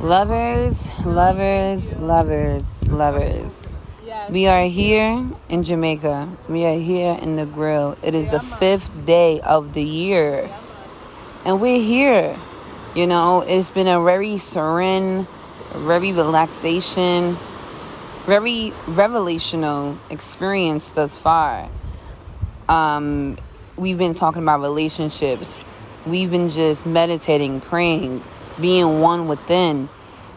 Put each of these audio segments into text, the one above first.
Lovers, lovers, lovers, lovers. We are here in Jamaica. We are here in the grill. It is the 5th day of the year. And we're here. You know, it's been a very serene, very relaxation, very revelational experience thus far. We've been talking about relationships. We've been just meditating, praying, being one within.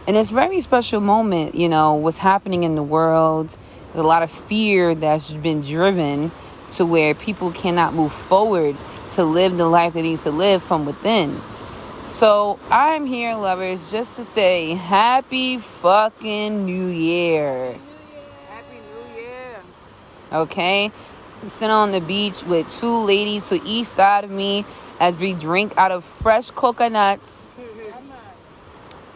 And it's a very special moment, you know, what's happening in the world. There's a lot of fear that's been driven to where people cannot move forward to live the life they need to live from within. So I'm here, lovers, just to say happy fucking New Year. Happy New Year. Okay? I'm sitting on the beach with two ladies to each side of me as we drink out of fresh coconuts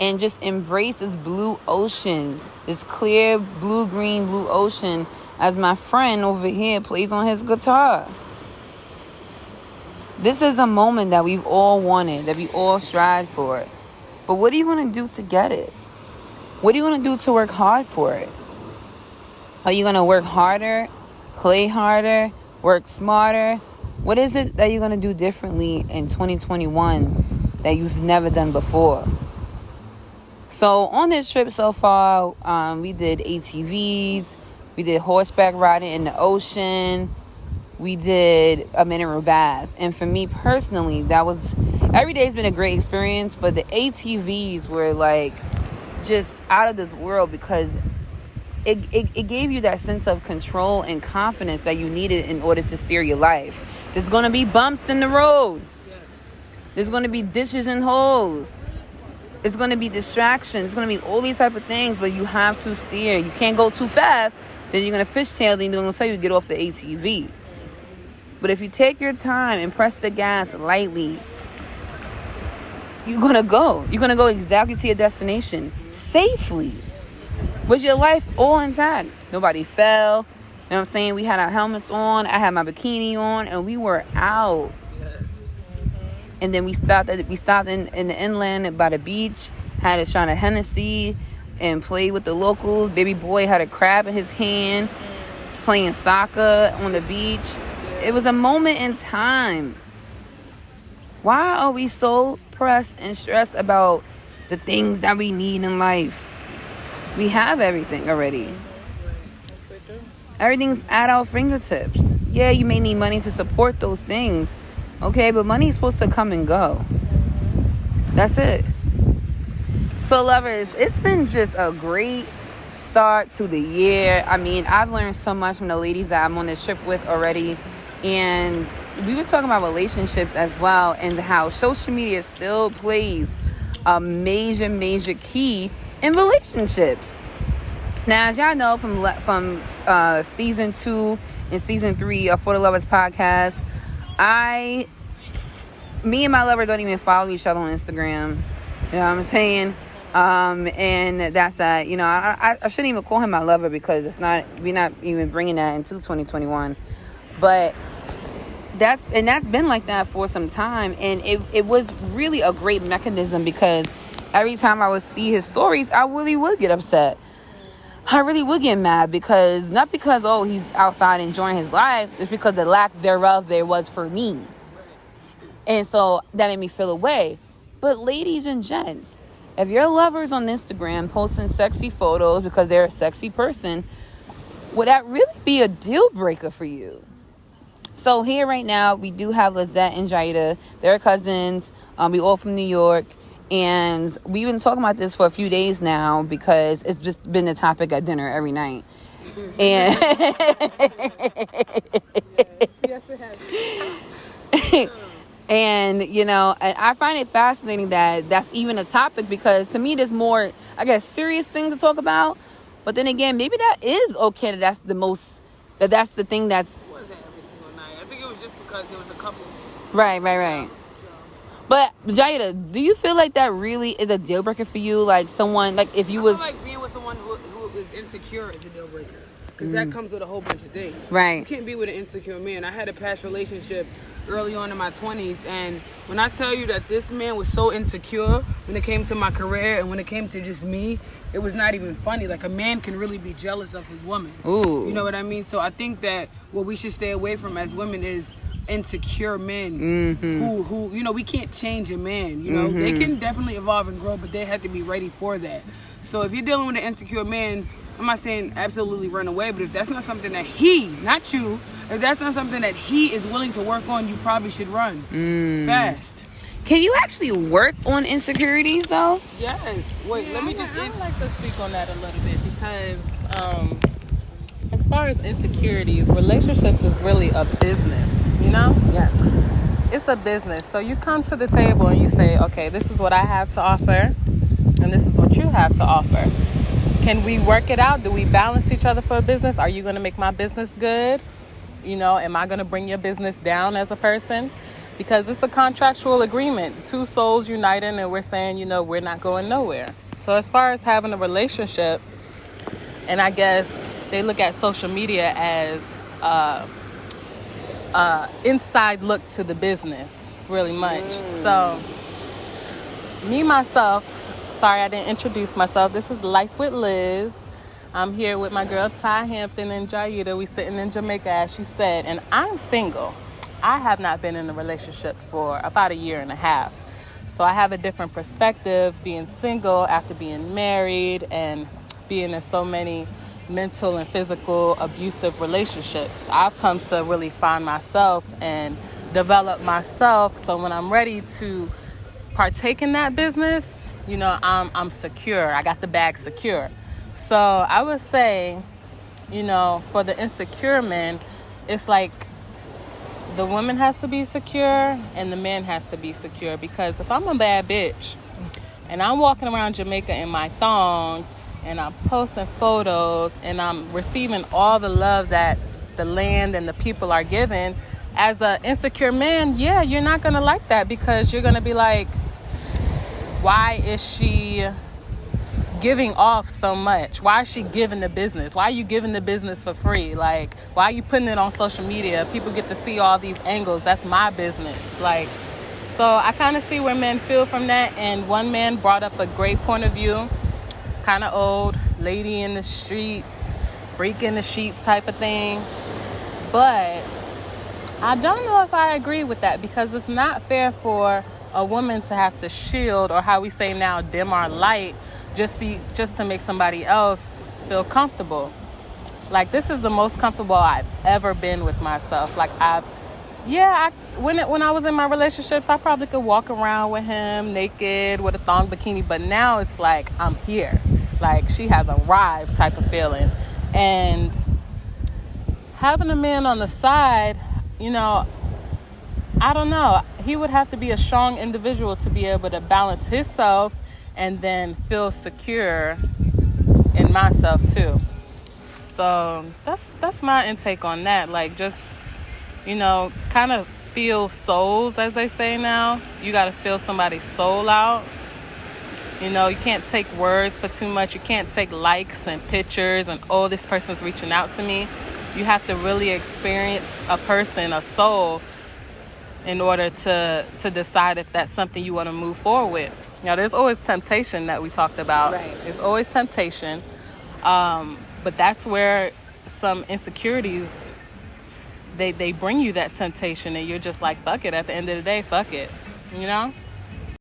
and just embrace this blue ocean, this clear blue-green blue ocean, as my friend over here plays on his guitar. This is a moment that we've all wanted, that we all strive for. But what are you going to do to get it? What are you going to do to work hard for it? Are you going to work harder, play harder, work smarter? What is it that you're going to do differently in 2021 that you've never done before? So on this trip so far, we did ATVs, we did horseback riding in the ocean, we did a mineral bath. And for me personally, every day's been a great experience, but the ATVs were like just out of this world because it gave you that sense of control and confidence that you needed in order to steer your life. There's going to be bumps in the road. There's going to be ditches and holes. It's going to be distractions. It's going to be all these type of things, but you have to steer. You can't go too fast. Then you're going to fishtail. Then they're going to tell you to get off the ATV. But if you take your time and press the gas lightly, you're going to go. You're going to go exactly to your destination safely with your life all intact. Nobody fell. You know what I'm saying? We had our helmets on. I had my bikini on, and we were out. And then we stopped in the inland by the beach, had a shot of Hennessy, and played with the locals. Baby boy had a crab in his hand, playing soccer on the beach. It was a moment in time. Why are we so pressed and stressed about the things that we need in life? We have everything already. Everything's at our fingertips. Yeah, you may need money to support those things. Okay, but money is supposed to come and go. That's it. So, lovers, it's been just a great start to the year. I mean, I've learned so much from the ladies that I'm on this trip with already. And we were talking about relationships as well, and how social media still plays a major, major key in relationships. Now, as y'all know from season 2 and season 3 of For the Lovers podcast, me and my lover don't even follow each other on Instagram. You know what I'm saying? And that's that. You know, I shouldn't even call him my lover because we're not even bringing that into 2021. But that's been like that for some time, and it was really a great mechanism because every time I would see his stories, I really would get upset. I really would get mad because, not because, he's outside enjoying his life, it's because the lack thereof there was for me. And so that made me feel away. But ladies and gents, if your lover's on Instagram posting sexy photos because they're a sexy person, would that really be a deal breaker for you? So here right now, we do have Lizette and Jada. They're cousins. We all from New York. And we've been talking about this for a few days now because it's just been the topic at dinner every night. And Yes, it has. and you know, I find it fascinating that that's even a topic because to me there's more, I guess, serious things to talk about. But then again, maybe that is okay. That's the thing that's. It wasn't every single night. I think it was just because there was a couple. Right. But Jada, do you feel like that really is a deal breaker for you? Like someone, like if you was like being with someone who is insecure is a deal breaker. because that comes with a whole bunch of things. Right. You can't be with an insecure man. I had a past relationship early on in my 20s, and when I tell you that this man was so insecure when it came to my career and when it came to just me, it was not even funny. Like, a man can really be jealous of his woman. Ooh. You know what I mean? So I think that what we should stay away from as women is insecure men who you know, we can't change a man. You know, they can definitely evolve and grow, but they have to be ready for that. So if you're dealing with an insecure man, I'm not saying absolutely run away, but if that's not something that he, not you, if that's not something that he is willing to work on, you probably should run fast. Can you actually work on insecurities though? Yes. Wait, let me I would like to speak on that a little bit because as far as insecurities, relationships is really a business, you know? Yes. It's a business. So you come to the table and you say, okay, this is what I have to offer and this is what you have to offer. Can we work it out? Do we balance each other for a business? Are you going to make my business good? You know, am I going to bring your business down as a person? Because it's a contractual agreement. Two souls uniting and we're saying, you know, we're not going nowhere. So as far as having a relationship, and I guess they look at social media as inside look to the business, really much. So me, myself, sorry I didn't introduce myself. This is Life with Liz. I'm here with my girl Ty Hampton and Jaida. We sitting in Jamaica, as she said, and I'm single. I have not been in a relationship for about 1.5 years. So I have a different perspective being single after being married and being in so many mental and physical abusive relationships. I've come to really find myself and develop myself. So when I'm ready to partake in that business, you know, I'm secure. I got the bag secure. So I would say, you know, for the insecure men, it's like the woman has to be secure and the man has to be secure. Because if I'm a bad bitch and I'm walking around Jamaica in my thongs and I'm posting photos and I'm receiving all the love that the land and the people are giving, as an insecure man, yeah, you're not going to like that, because you're going to be like, why is she giving off so much? Why is she giving the business? Why are you giving the business for free? Like, why are you putting it on social media? People get to see all these angles. That's my business. Like, so I kind of see where men feel from that. And one man brought up a great point of view, kind of old, lady in the streets, freak in the sheets type of thing. But I don't know if I agree with that, because it's not fair for a woman to have to shield, or how we say now, dim our light, just to make somebody else feel comfortable. Like, this is the most comfortable I've ever been with myself. Like, when I was in my relationships, I probably could walk around with him naked with a thong bikini, but now it's like, I'm here. Like, she has arrived type of feeling. And having a man on the side, you know, I don't know. He would have to be a strong individual to be able to balance himself and then feel secure in myself too. So that's my intake on that. Like, just, you know, kind of feel souls, as they say now. You got to feel somebody's soul out. You know, you can't take words for too much. You can't take likes and pictures and, oh, this person's reaching out to me. You have to really experience a person, a soul, in order to decide if that's something you want to move forward with. You know, there's always temptation that we talked about. Right. There's always temptation. But that's where some insecurities, they bring you that temptation, and you're just like, fuck it. At the end of the day, fuck it. You know?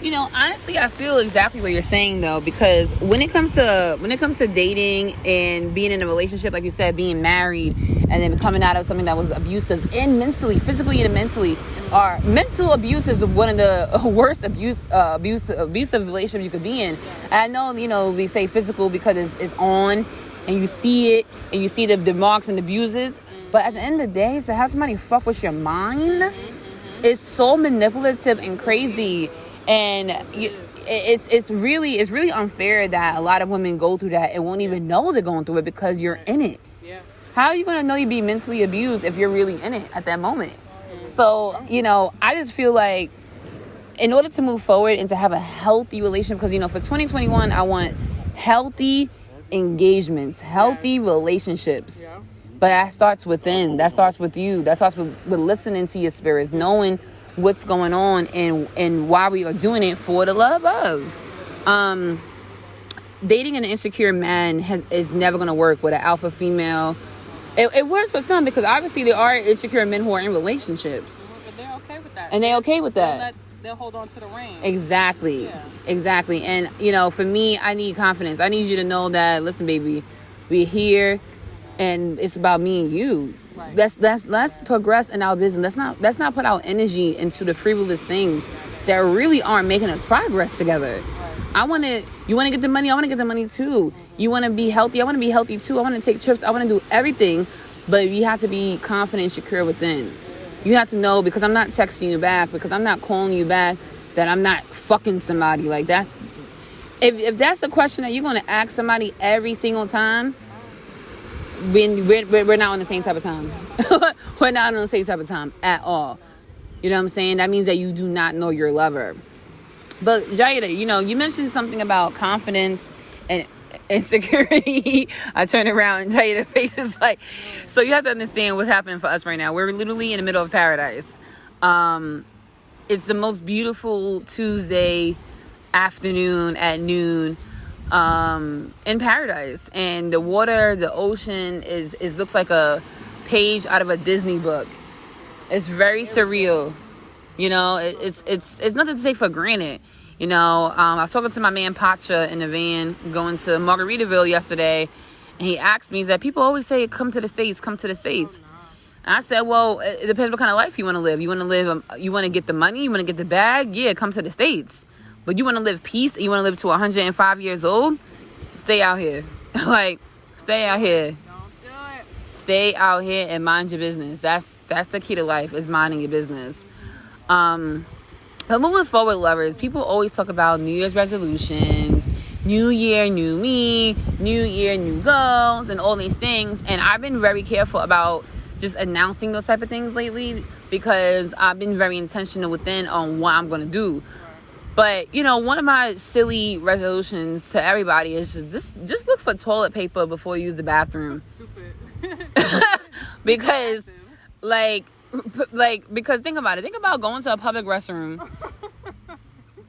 You know, honestly, I feel exactly what you're saying, though, because when it comes to dating and being in a relationship, like you said, being married and then coming out of something that was abusive, and mentally, physically and mentally, or mental abuse is one of the worst abusive relationships you could be in. And I know, you know, we say physical because it's on and you see it and you see the marks and the bruises, but at the end of the day, to have somebody fuck with your mind is so manipulative and crazy. And it's really unfair that a lot of women go through that and won't even know they're going through it because you're in it. Yeah. How are you going to know you're being mentally abused if you're really in it at that moment? So, you know, I just feel like in order to move forward and to have a healthy relationship, because, you know, for 2021, I want healthy engagements, healthy relationships. Yeah. But that starts within. That starts with you. That starts with listening to your spirits, knowing what's going on and why we are doing it for the love of. Dating an insecure man is never going to work with an alpha female. It works with some because obviously there are insecure men who are in relationships. But they're okay with that. And they're okay with that. They'll hold on to the reins. Exactly. Yeah. Exactly. And, for me, I need confidence. I need you to know that, listen, baby, we're here and it's about me and you. Right. Let's progress in our business. Let's not put our energy into the frivolous things that really aren't making us progress together. Right. You want to get the money? I want to get the money too. You want to be healthy? I want to be healthy too. I want to take trips. I want to do everything. But you have to be confident and secure within. You have to know, because I'm not texting you back, because I'm not calling you back, that I'm not fucking somebody. Like, that's... If that's the question that you're going to ask somebody every single time, we're not on the same type of time. We're not on the same type of time at all. You know what I'm saying? That means that you do not know your lover. But, Jada, you mentioned something about confidence and insecurity. I turn around and Jada's face is like... So you have to understand what's happening for us right now. We're literally in the middle of paradise. It's the most beautiful Tuesday afternoon at noon in paradise, and the water, the ocean is looks like a page out of a Disney book. It's very surreal. It's nothing to take for granted. I was talking to my man Pacha in the van going to Margaritaville yesterday, and he asked me, that people always say, come to the States. And I said, well, it depends what kind of life you want to live. You want to get the money? You want to get the bag? Yeah, come to the States. But you want to live peace and you want to live to 105 years old? Stay out here. Stay out here. Don't do it. Stay out here and mind your business. That's the key to life, is minding your business. But moving forward, lovers, people always talk about New Year's resolutions, New Year, new me, New Year, new goals, and all these things. And I've been very careful about just announcing those type of things lately, because I've been very intentional within on what I'm going to do. But, one of my silly resolutions to everybody is just look for toilet paper before you use the bathroom. Stupid. Because, because think about it. Think about going to a public restroom.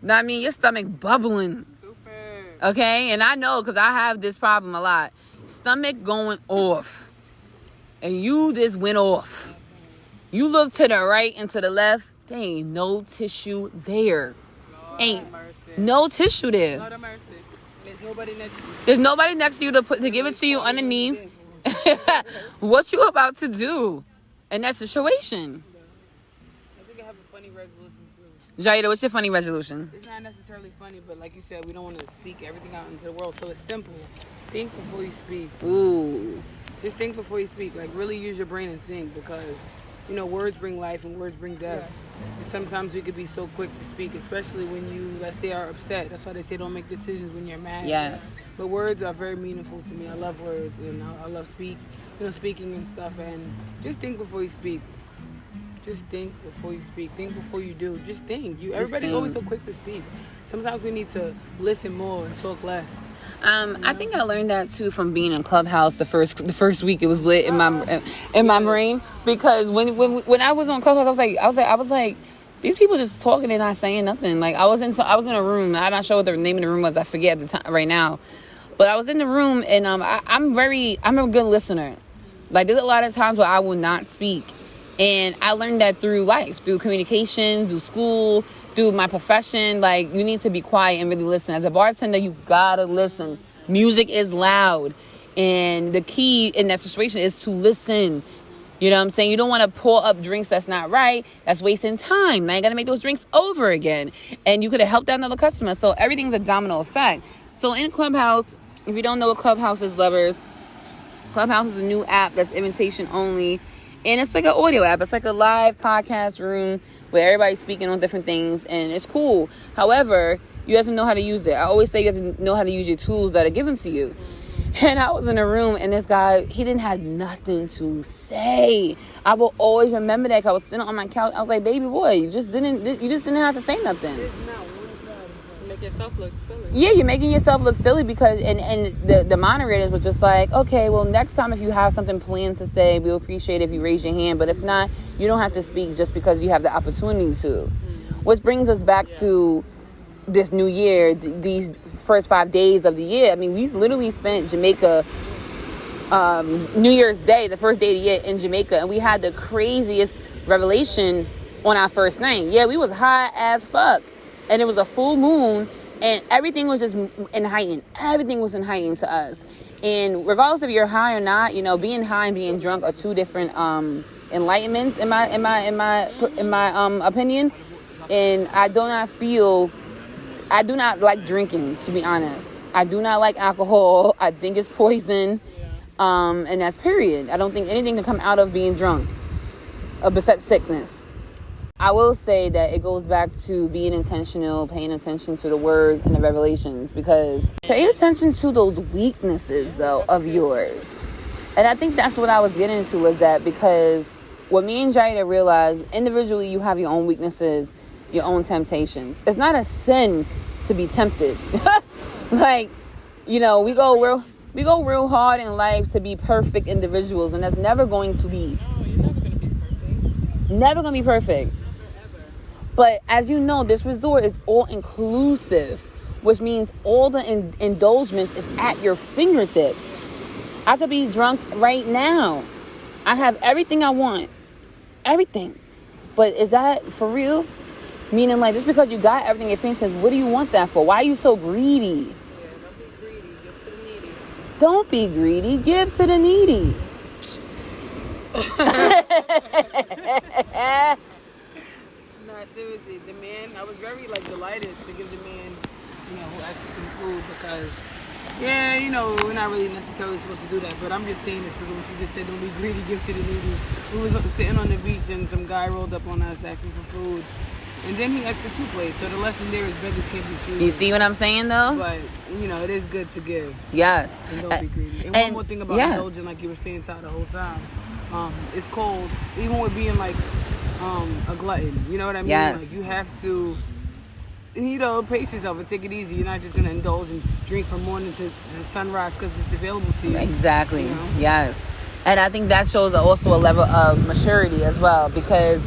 Your stomach bubbling. Stupid. Okay? And I know, because I have this problem a lot. Stomach going off. And you just went off. You look to the right and to the left. There ain't no tissue there. Ain't no tissue there. Lord of mercy. There's nobody next to you. There's nobody next to you to give it to you underneath. What you about to do in that situation? I think I have a funny resolution too. Jada, what's your funny resolution? It's not necessarily funny, but like you said, we don't want to speak everything out into the world. So it's simple. Think before you speak. Ooh. Just think before you speak. Like, really use your brain and think, because words bring life and words bring death. Yeah. And sometimes we could be so quick to speak, especially when you, let's say, are upset. That's why they say don't make decisions when you're mad. Yes. But words are very meaningful to me. I love words, and I love speaking and stuff. And just think before you speak. Just think before you speak. Think before you do. Just think. Everybody's always so quick to speak. Sometimes we need to listen more and talk less. I think I learned that too from being in Clubhouse. The first week it was lit in my brain, because when I was on Clubhouse, I was like, these people just talking and not saying nothing. Like, I was in a room. I'm not sure what the name of the room was. I forget at the time right now, but I was in the room, and I'm a good listener. Like, there's a lot of times where I will not speak, and I learned that through life, through communication, through school, through my profession. Like, you need to be quiet and really listen. As a bartender, you gotta listen. Music is loud, and the key in that situation is to listen. You know what I'm saying? You don't want to pour up drinks that's not right. That's wasting time. Now you gotta make those drinks over again, and you could have helped out another customer. So everything's a domino effect. So in Clubhouse, if you don't know what Clubhouse is, lovers, Clubhouse is a new app that's invitation only, and it's like an audio app. It's like a live podcast room where everybody's speaking on different things, and it's cool. However, you have to know how to use it. I always say you have to know how to use your tools that are given to you. And I was in a room, and this guy, he didn't have nothing to say. I will always remember that, 'cause I was sitting on my couch. I was like, baby boy, you just didn't have to say nothing. Make yourself look silly. Yeah, you're making yourself look silly because and the moderators was just like, okay, well, next time if you have something planned to say, we'll appreciate it if you raise your hand, but if not, you don't have to speak just because you have the opportunity to. Which brings us back to this new year, these first 5 days of the year. I mean, we literally spent Jamaica New Year's Day, the first day of the year in Jamaica, and we had the craziest revelation on our first night. Yeah, we was high as fuck, and it was a full moon, and everything was just in heightened. Everything was in heightened to us. And regardless if you're high or not, you know, being high and being drunk are two different enlightenments in my opinion. And I do not like drinking, to be honest. I do not like alcohol. I think it's poison. And that's period. I don't think anything can come out of being drunk besides sickness. I will say that it goes back to being intentional, paying attention to the words and the revelations, because pay attention to those weaknesses, though, of yours. And I think that's what I was getting to, is that because what me and Jada realized, individually you have your own weaknesses, your own temptations. It's not a sin to be tempted. Like, you know, we go real hard in life to be perfect individuals, and that's never going to be. No, you're never going to be perfect. Never going to be perfect. Ever. But as you know, this resort is all inclusive, which means all the indulgence is at your fingertips. I could be drunk right now. I have everything I want. Everything. But is that for real? Meaning, like, just because you got everything at your fingertips, what do you want that for? Why are you so greedy? Yeah, don't be greedy. Give to the needy. Don't be greedy. Give to the needy. No, seriously, the man, I was very, delighted to give the man, who asked for some food, because, yeah, we're not really necessarily supposed to do that, but I'm just saying this because when you just said don't be greedy, give to the needy. We was sitting on the beach and some guy rolled up on us asking for food, and then he asked for 2 plates, so the lesson there is beggars can't be choosers. You see what I'm saying, though? But, it is good to give. Yes. And don't be greedy. And one more thing about indulging, like you were saying, Ty, the whole time. It's cold, even with being, a glutton. You know what I mean? Yes. You have to, pace yourself and take it easy. You're not just going to indulge and drink from morning to sunrise because it's available to you. Exactly. Yes. And I think that shows also a level of maturity as well, because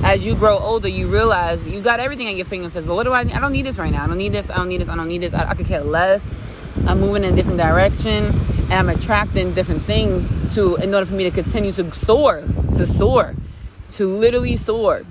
as you grow older, you realize you got everything at your fingertips. But what do I need? I don't need this right now. I don't need this. I don't need this. I don't need this. I could care less. I'm moving in a different direction, and I'm attracting different things in order for me to continue to soar, to literally soar,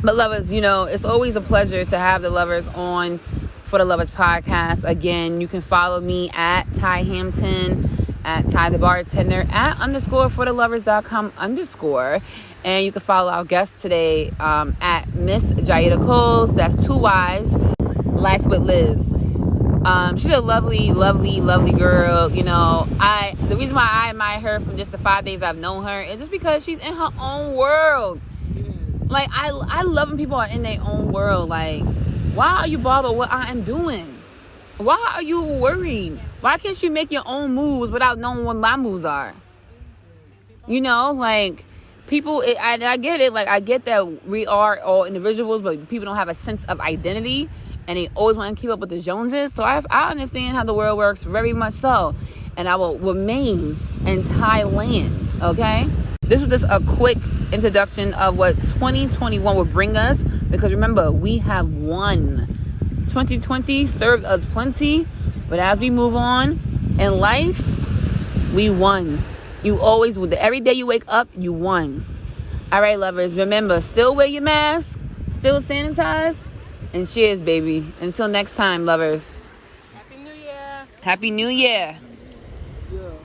But lovers, it's always a pleasure to have the lovers on for the Lovers Podcast. Again, you can follow me at Ty Hampton, at Ty the Bartender, at _forthelovers.com _ and you can follow our guest today at Miss Jaida Coles. That's 2 Y's, Life with Liz. She's a lovely, lovely, lovely girl. The reason why I admire her from just the 5 days I've known her is just because she's in her own world. Like, I love when people are in their own world. Like, why are you bothered what I am doing? Why are you worried? Why can't you make your own moves without knowing what my moves are? People, I get it. Like, I get that we are all individuals, but people don't have a sense of identity, and they always want to keep up with the Joneses. So I understand how the world works, very much so. And I will remain in Thailand, okay? This was just a quick introduction of what 2021 will bring us, because remember, we have won. 2020 served us plenty, but as we move on in life, we won. You always would. Every day you wake up, you won. All right, lovers, remember, still wear your mask, still sanitize, and cheers, baby. Until next time, lovers. Happy New Year. Happy New Year.